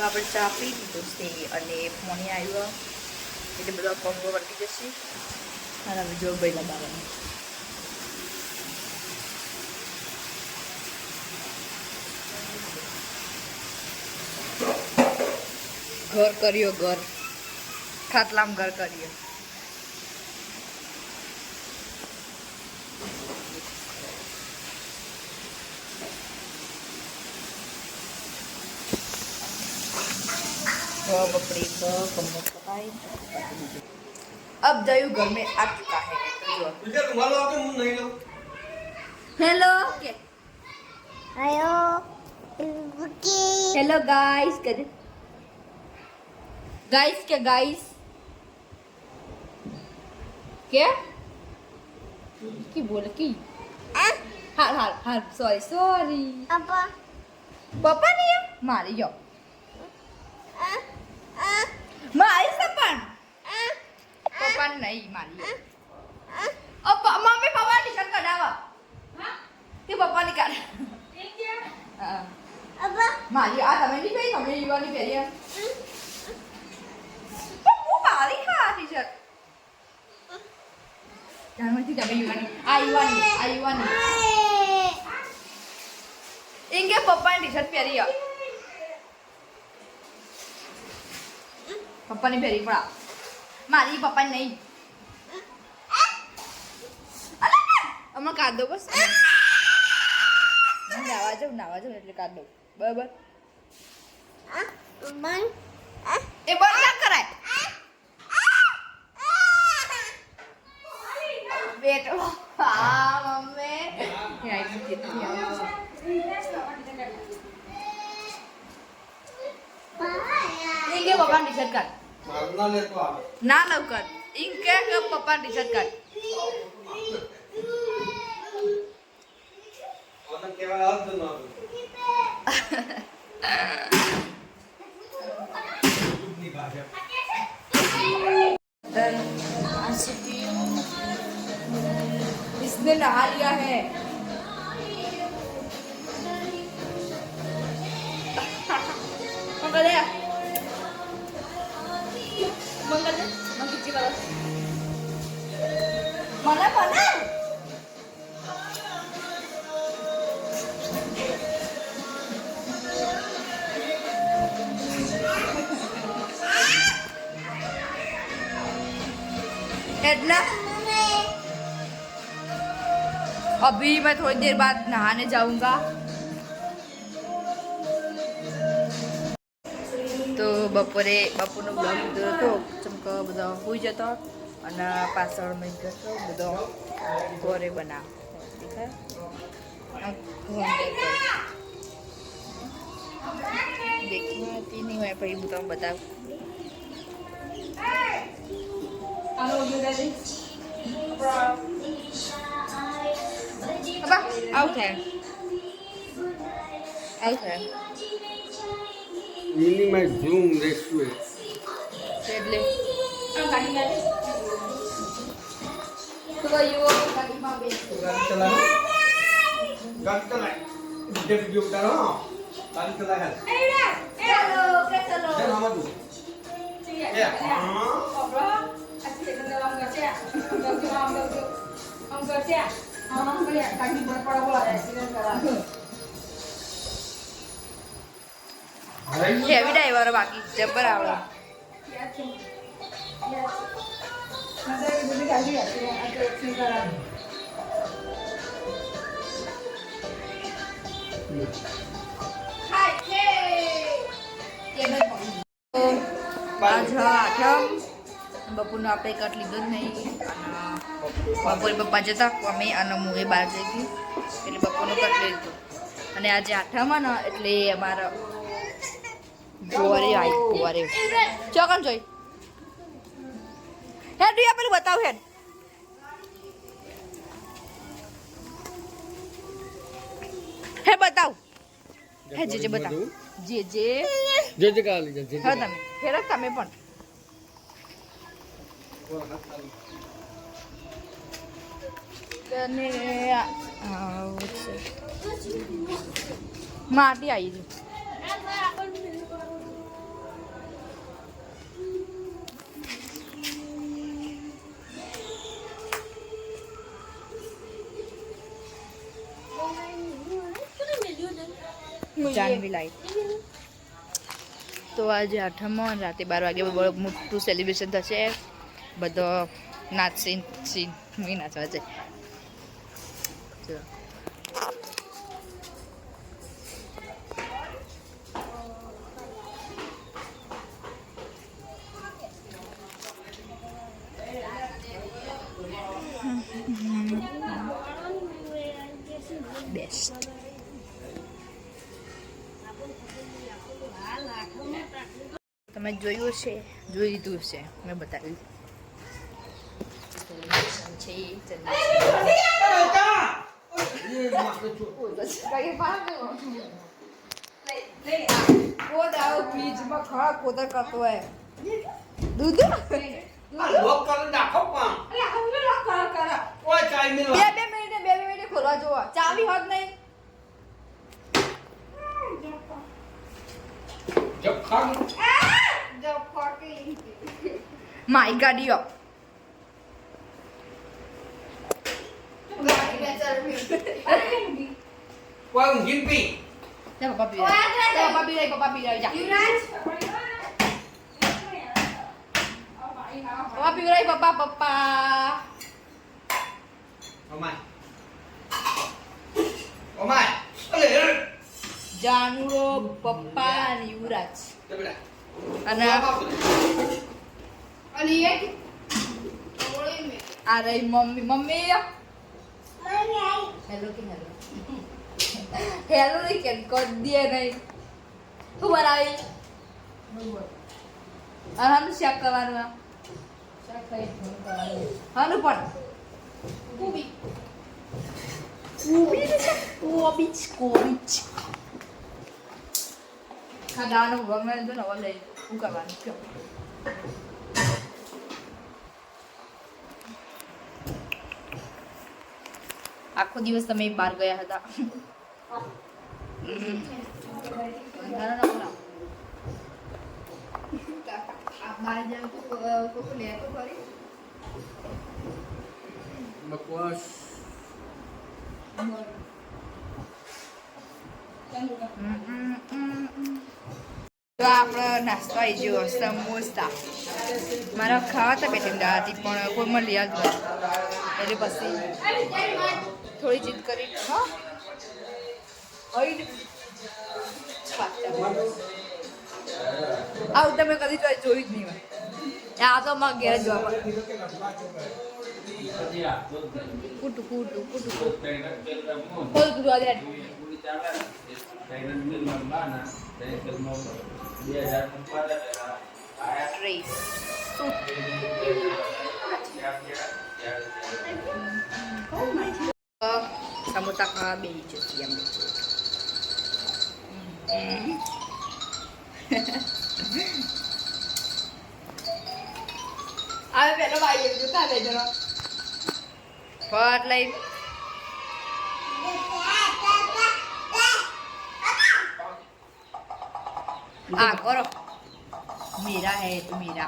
આપણે ચા પી દીધો છે અને પાણી આવ્યો એટલે બધા પંપો વળગી જશે અને હવે જો ભાઈ લગાવવાનું ઘર કર્યો ઘર ખાટલામ ઘર કર્યો बकरी को कमर पकाई अब जयू घर में आ चुका है हेलो हेलो गाइस कर गाइस क्या की बोल की हाल हाल हाल सॉरी पापा नहीं है मारी जाओ मारी सपन पप्पा नहीं मारी अब मम्मी पापा निकल कर आवा कि पप्पा निकल अब मारी आ તમે ની પઈ તમે યુવાની પહેરી હું મારી હા ટી-શર્ટ જાનમતી તમે યુવાની ઇંગે પપ્પા ની ટી-શર્ટ પહેરી पप्पा ने फेरी पड़ा मारी पप्पा नहीं हम काट दो बस नावा जाओ એટલે કાટ દો બરાબર એ બંધ ના કરાય બેટો હા મમ્મી આઈ ગઈ इंगे पप्पा टी-शर्ट काट ना लवकर इंगे पप्पा टी-शर्ट काट इसने नहा लिया है मंगल मंगिची करा मला एडना अभी मैं थोड़ी देर बाद नहाने जाऊंगा तो બપોરનો બ્લોગ લીધો હતો ચમકો બધો હોઈ જતો અને પાછળ મેં ગયો બધો ઘરે બનાવ દેખાતી નહીં હોય પછી હું તમને બતાવું આવું થાય minimize zoom ratio એટલે તો કયો ગાડીમાં બેસ गाड़ी चला दे वीडियो उतारो गाड़ी चला है चलो के चलो चल हम तू ये Apa? Asik dalam kerja. Om kerja. Om kerja. Kaki berpada ya silakan sekarang. Heavy driver બાકી જબર આવડે Ada ibu kali ya, ada sekarang. હાય કે કેમે આજ આઠમ બપોરનો આપણે કટ લીધો જ નહીં અને બપોરે પપ્પા જતા અમે અને હું એ બહાર જઈ ગઈ એટલે બપોરનો કટ લઈ લીધો અને આજે આઠમ ને એટલે અમારા ગુવારે ચોકન જોઈ હેડ રિયા પેલું બતાવ હેડ હે બતાવ હે જે બતાવ જે કા લીધા જે હા તમે ફેરક તમે પણ અને માટી આવી ગઈ જાનવી લાઈટ. તો આજે 8મ રાતે 12 વાગે બહુ મોટું સેલિબ્રેશન થશે. બધો નાચી નાચવા છે. બેસ્ટ તમે જોયું છે, જોઈ લીધું છે, મેં બતાવ્યું છે. ફ્રીજમાં ખરા કોદર કરતો હોય દૂધ લોક કર નાખો પણ ઓય ચાઈ મેલ 2 મિનિટે ખોલવા જોવા ચાવી હોત નહીં. જબ ખાન માય ગાડીઓ કોઈ ઊંઘી પી પપ્પા પી જા પપ્પા પી પપ્પા ઓમાય અલે જાનુડો પપ્પા અને યુવરાજ અને આ રહી મમ્મી હેલો કે હેલો નહીં કે કર દે નહીં. શું બનાવી આનું શાક કરવાનું હાનું પણ કોબીજ ખાવાનું ભગવાન જો ને ઓલે શું કરવાનું કયો. આખો દિવસ તમે બહાર ગયા હતા. બકવાસ આપણો નાસ્તો આવી ગયો સમોસા. મારા ખાવા હતા 2-3 દાડાથી પણ કોઈ મને યાદ નથી એટલે પછી થોડી જીદ કરી. આવું તમે કદી જોયું જ નહીં હોય. આ તો અમારા ઘેર જોવા કુટું સમોસા ખાવા બે જતી અમે. આવે પેલો ભાઈ જો કા લઈ જરો ફટ લઈ આ કરો मेरा है तो मेरा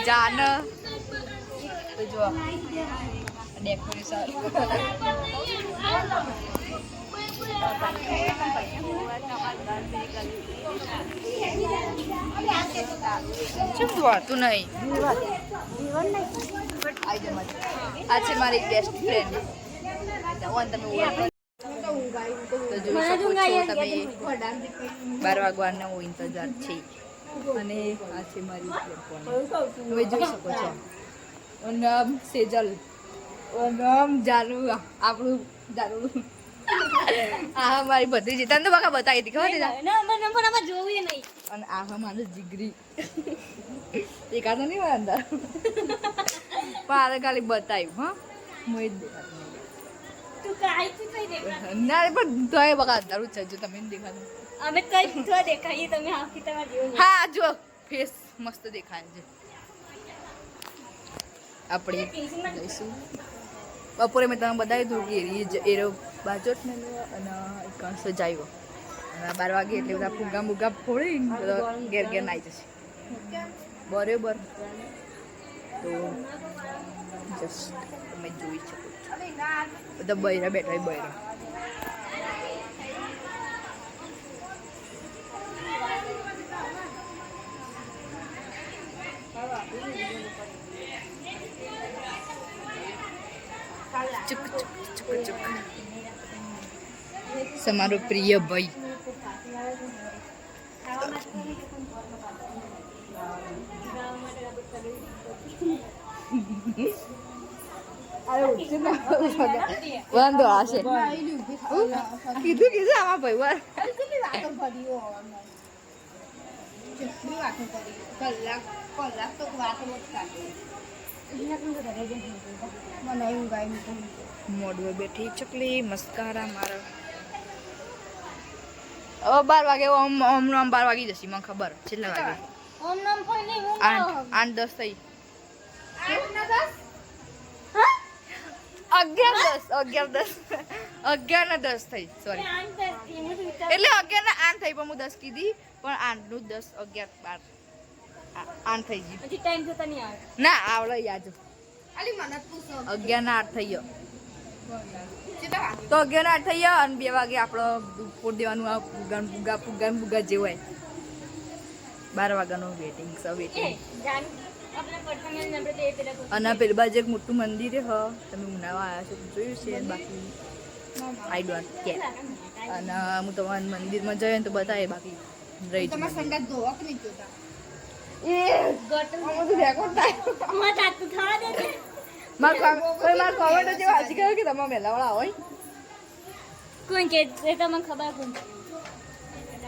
जान तो जो डेकोरेशन चुप हुआ तू नहीं आज से हमारी बेस्ट फ्रेंड તો જોઈ શકો છો તમે 12 વાગવાનો ઇંતજાર છે અને આ છે મારી તમે જોઈ શકો છો. નામ સેજલ નામ જાનુ આપણું જાનુ આ મારી ભત્રીજી તને તો બકા બતાવી હતી ખબર છે જોવું નહીં. અને આ મારું જીગરી એકાદ નહીં હોય અંદર પણ આ ખાલી બતાવ્યું હા મોઈ ના પણ તોય બકા અંધારું છે જો તમે દેખાતું અમે કઈ તો દેખાઈએ તમે આખી તમાર જેવું હા જો ફેસ મસ્ત દેખાય છે. આપણે જઈશું બપોરે મેં તમે બતાવી દઉં કે એરો બાજોટ ને અને કણ સજાવ્યો અને 12 વાગે એટલે બધા ફુગ્ગા મુગ્ગા ફોડી ઘેર ઘેર નાઈ જશે બરાબર. તો જસ્ટ તમે જોઈ શકો છો બધા બૈરા બેઠા હોય બૈરા. ચુક ચુક ચુક ચુક. તમારો પ્રિય ભાઈ વાંધો હશે કીધું આમાં ભાઈ વાર મોડવે બેઠી ચકલી મસ્કારા મારો. હવે 12 વાગે હમણાં 12 વાગી જશે મને ખબર છેલ્લા વાગે 8-10 થઈ 11:10 થઈ સોરી એટલે 11:08 થઈ પણ હું 10 કીધી પણ 8 નું 10 11 12 8 થઈ ગઈ પછી ટાઈમ જતા નહીં આવે ના આવડે યાદ 11:08 થઈ ગયો તો 11:08 થઈ ગયો અને 2 વાગે આપણો પોટ દેવાનું આ ફુગા જેવું હોય 12 વાગ્યાનું વેટિંગ અને પેલી બાજુ એક મોટું મંદિર હ તમે ઉનાવા આવ્યા છો જોયું છે બાકી આઈ ડોન્ટ કેર અને હું તમારા મંદિરમાં જઈએ તો બતાવે બાકી રહી જઉં મારા કોમેન્ટ જે વાંચી ગયો કે તમે મેલાવાળા હોય કોઈ કે એ તમને ખબર કોણ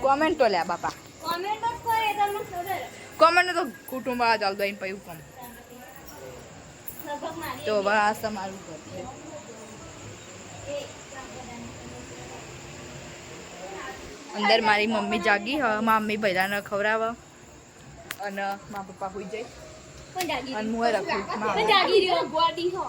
કોમેન્ટ તો લ્યા બાપા કોમેન્ટ જ કોઈ એ તમને ખબર કોમેન્ટ તો કુટુંબ વાળા ચાલ દઈને પછી કોમ લગભગ મારી તો બસ તમારું ઘર અંદર મારી મમ્મી જાગી હ મમ્મી ભૈરાને ખવડાવે અને મારા પપ્પા હોઈ જાય કોણ જાગી અને હું રખું કોણ જાગી રહ્યો ગોડી હો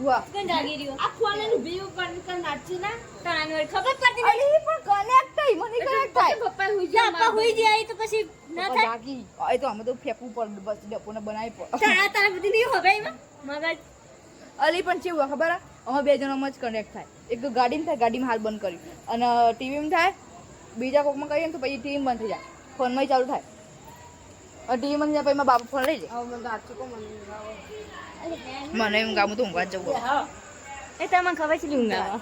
વાહ કોણ જાગી રહ્યો આ ફોન નું વ્યુ પણ કન નાચું ના તાનવર ખબર પડતી અરે પણ કનેક્ટ થઈ મને કનેક્ટ થાય પપ્પા હુઈ જાય પપ્પા હુઈ જાય તો પછી ના થાય જાગી એ તો અમે તો ફેંકવું પડે બસ ડપોને બનાવી પડે તારા બધી નહીં હવે એમાં મગજ અલી પણ કેવું ખબર અમે 2 જણામાં જ કનેક્ટ થાય એક તો ગાડીમાં થાય ગાડીમાં હાલ બંધ કર્યું અને ટીવીમાં થાય બીજા કોકમાં કરીએ તો પછી ટીવી બંધ થઈ જાય ફોનમાં ચાલુ થાય અને ટીવી બંધ થાય પછી મારા બાપા ફોન લઈ જાય મને એમ ગામું તો ઊંઘવા જ જવું એ તમને ખબર છે લુંગા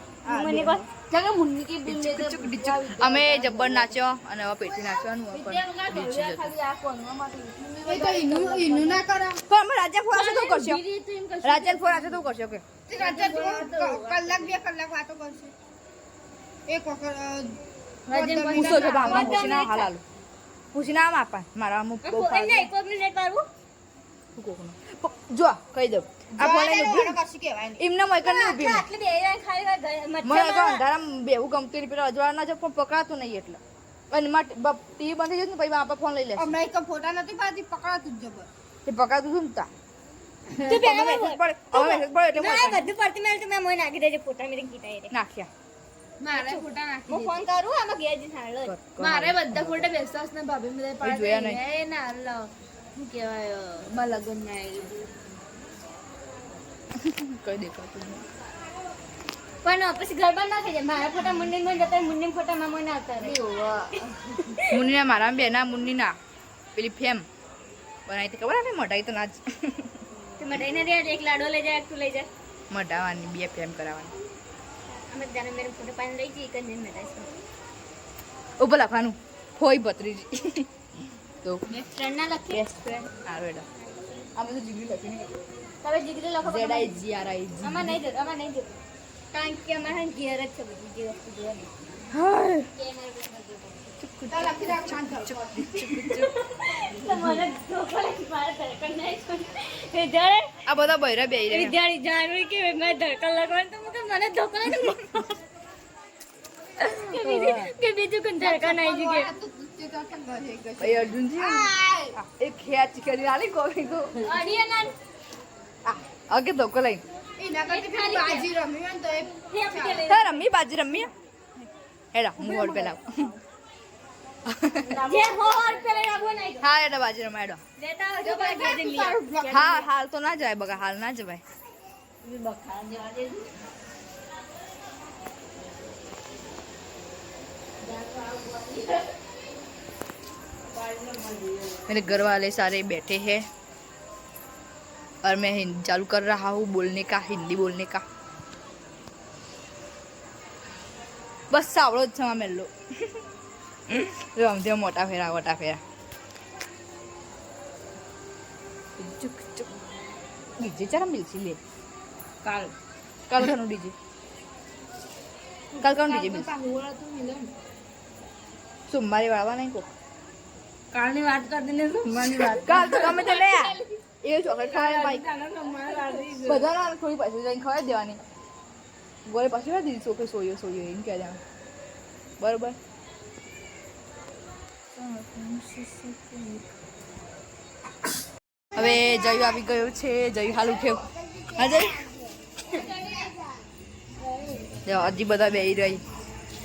મને બસ જગા મુન્ની કી બિલ લે અમે જબ્બર નાચ્યો અને હવે પેટી નાચવાનું પણ અમે રાજા ફોન તો કરશો રાજા ફોન તો કરશો કે પૂછો છો બાપા પૂછીને હાલ હાલ પૂછીને આમ આપા મારા અમુક બહુ એમને એક મિનિટ પાડવું જો કહી દઉં આ ફોન એમને મયકર નહીં ઉભી આટલે બે ખાઈ મને તો અંધારામાં બેવું ગમતું નહીં પેલા અજવાળા ના પણ પકડાતું નહીં એટલે અને ટીવી બંધ થઈ જશે ને પછી બાપા ફોન લઈ લે ફોટા નથી પાડતી પકડાતું જ જબર તે પકડાતું શું તા તું પેલા મેસેજ પડે એટલે ના બધું પડતી મેલ તો મેં મોય નાખી દેજે ફોટા મેરે ગીતા રે નાખ્યા મારે ફોટા નાખી હું ફોન કરું આમાં ગયા જ સાંભળો મારે બધા ફોટા બેસવાસ ને ભાભી મને પાડે જોયા નહીં. એ ના લો શું કહેવાય માં લગન ના કઈ દેખાતું નહીં. પણ પછી ગરબા ના થઈ જાય મારા ફોટા મુન્ની જતા મુન્ની ફોટા મામો ના આવતા રે મુન્નીના મારા બેના મુન્નીના પેલી ફેમ બનાવી તે ખબર ને મટાઈ તો ના જ તો મટાઈને રે એક લાડો લઈ જાય એક તું લઈ જા મટાવાની 2 ફેમ કરાવવાની અમે જાને મેરે ફોટો પાન લઈ જઈ કે નહીં મટાઈશ ઉપર લખવાનું ફોઈ ભત્રીજી તો ફ્રેન્ડ ના લખી બેસ્ટ ફ્રેન્ડ આવેડા અમે તો જીગરી લખીને તમે જીગરી લખો ZIGRIG આમાં નહીં જતો કારણ કે અમારે ઘેર જ છે બધી જે વસ્તુ જોવાની હાય તમારે ધોકો લાગી મારે ધડકન નહીં એ જાણે આ બધા બૈરા બેહી રહ્યા વિદ્યાર્થી જાણવી કે મેં ધડકન લગાવવાનું તો મને ધોકો લાગે કે બીજું કોઈ ધડકન આવી ગયું ભાઈ અર્જુનજી એક ખેંચ કરી આલી કોઈ તો અડિયન આગે ધોકો લઈ એના કરતા બાજી રમી હોય ને તો એ તાર રમી બાજી રમી હેડા હું વોડ પેલા જે હોર પેલે આવો નહીં હા હેડા બાજી રમા હેડા લેતા આવજો ભાઈ ગેજે નહીં હા હાલ તો ના જાય બગા હાલ ના જવાય मेरे घर वाले सारे बैठे हैं और मैं हिंदी चालू कर रहा हूँ बोलने का, हिंदी बोलने का। बस सावड़ो જ છે આ મેલ્લો રમતે મોટા ફેરા ચુક ચુક ડીજે ચારા મિલસી લે કાલ કાનું ડીજે કાનું ડીજે મિલસી સોમવારે વાળવા નહીં કોક કાલની વાત કરી દે સોમવારની વાત કાલ તો ગમે તે લે એ ચોકલેટ ખાય ભાઈ બધાના થોડી પૈસા જઈને ખવાય દેવાની ગોળે પાછી વાર દીધી છોકરી સોયો એમ કહે જાણ બરોબર હવે જયું આવી ગયો છે જયું હાલ ઉઠ્યો હા જય હજી બધા બેહી રહી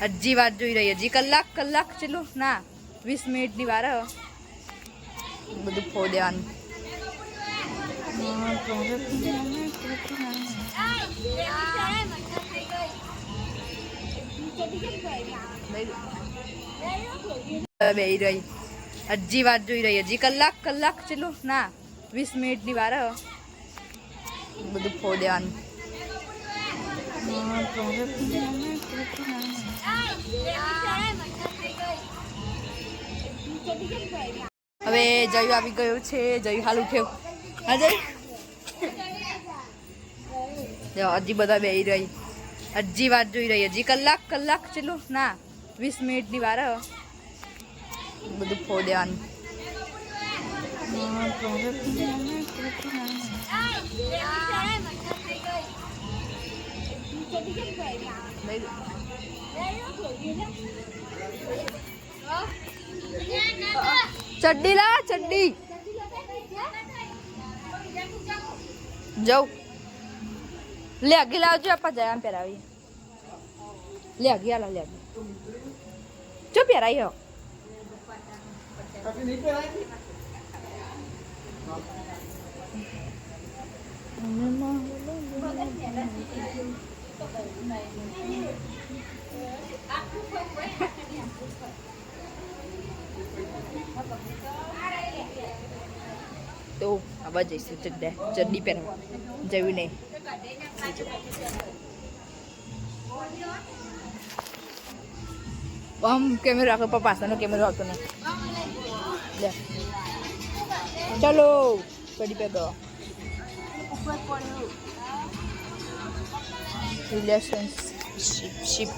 હજી વાત જોઈ રહી હજી કલાક ચેલું ના 20 મિનિટની વાર બધું ફોડ દેવાનું બેહી રહી હજી વાત જોઈ રહી હજી કલાક ચેલું ના 20 મિનિટની વાર બધું ફોડ દેવાનું હવે જયું આવી ગયો છે જયું હાલ ઉઠ્યો હા જય હજી બધા બેહી રહી હજી વાત જોઈ રહી હજી કલાક ચેલું ના 20 મિનિટની વાર બધું ફોડ દેવાનું ચડ્ડી લા ચડ્ડી જાઉં લે આગી લાવજો આપા જાય આમ પહેરાવી લે આગી આલા લે આગી ચો પહેરાઈ હો કાકી નહીં પહેરાય તો આવા જઈશું ચડ્ડી પહેરવા જયું નહીં આમ કેમેરો રાખો પણ પાછળનો કેમેરો આવતો નહીં લે ચલો ચડ્ડી પહેરો રિલેશનશિપ